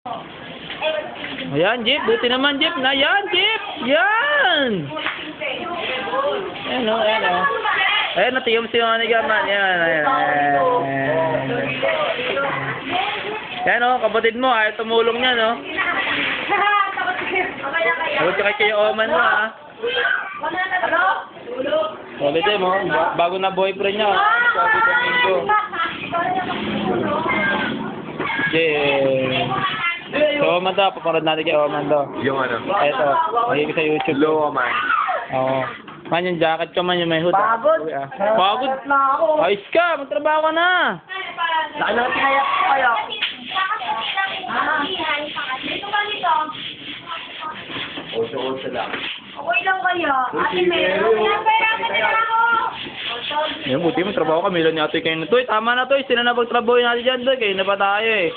Ayan, Jeep. Buti naman, Jeep. Na yan, Jeep. Yan. Ayan o, ayan o. Ayan, natiyom si mga nigaman. Ayan, ayan. Ayan o, kapatid mo. Ayaw tumulong niya, no? Sagot ka kay Oman mo, ha? Sabi tayo mo, bago na boyfriend niya. Sabi Domingo. Yeah. So, Oman daw, paparod natin kay Oman daw. Yung ano? Ito, magiging sa YouTube. Low man. Oo. Man, yung jacket ko man, yung may hood. Pagod. Pagod? Ayos ka, magtrabaho ka na. Laki na tinayak ko kayo. Oso lang. Okay lang kayo. Ate meron. Yan, buti mo, trabaho ka. Milon niya ito kayo na. Toy, tama na, Toy. Sino na pagtrabaho natin dyan, Toy? Kayo na pa tayo, eh.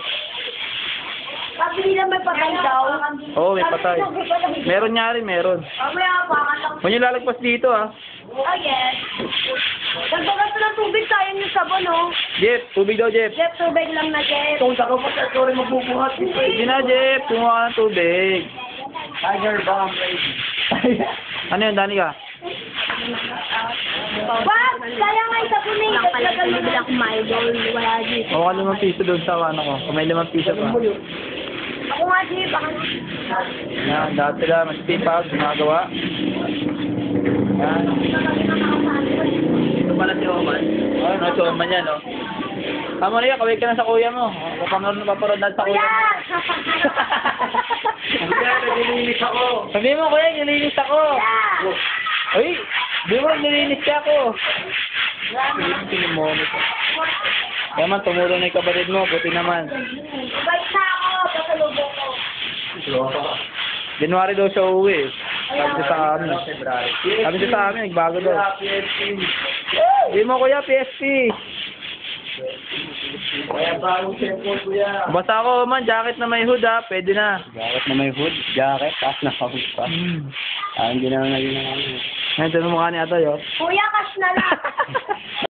Sabi nila may patay daw. Oo, may patay. Meron nga rin, meron. Mamaya pa. Huwag niyo lalagpas dito, ha. Oh, yes. Nagbagas na ng tubig, sayang yung sabon, oh. Jeff, tubig daw, Jeff. Jeff, tubig lang na, Jeff. Kung sa kapag sa story magbubuhat. Sige na, Jeff. Kumuha ka ng tubig. Tiger bomb ready. Ano yun, Dani ka? Wag! Sayang nga yung sabon, eh. Lang pala bumibili akong Milo. Wala dito. Mukha 5 piso doon sa ano ko. Kung may 5 piso pa. Ako nga, Jeff. Yan, dati sila, mas tipag, gumagawa. Yan. Ito pala si Oman. Oh, no, so man yan, no? Tama na yan, kawig ka na sa kuya mo. Paparod na sa kuya mo. Kaya nililinis ako. Sabi mo, kuya, nilinis ako. Ay, di mo, nilinis ka ako. Pinimono ko. Kaya man, tumulong na yung kapatid mo, buti naman. Balik na ako. Pasalubong ko. January daw siya uuwi. Sabi siya sa amin. Sabi siya sa amin, nagbago daw. Di mo, kuya, PSP. Kaya bagong cellphone kuya. Basta ako man, jacket na may hood, ha. Pwede na. Jacket na may hood, jacket, tapos naka-hood pa. Hindi na naging Ngayon, ito yung mukha ni Atoy, oh. Kuya, cash na lang.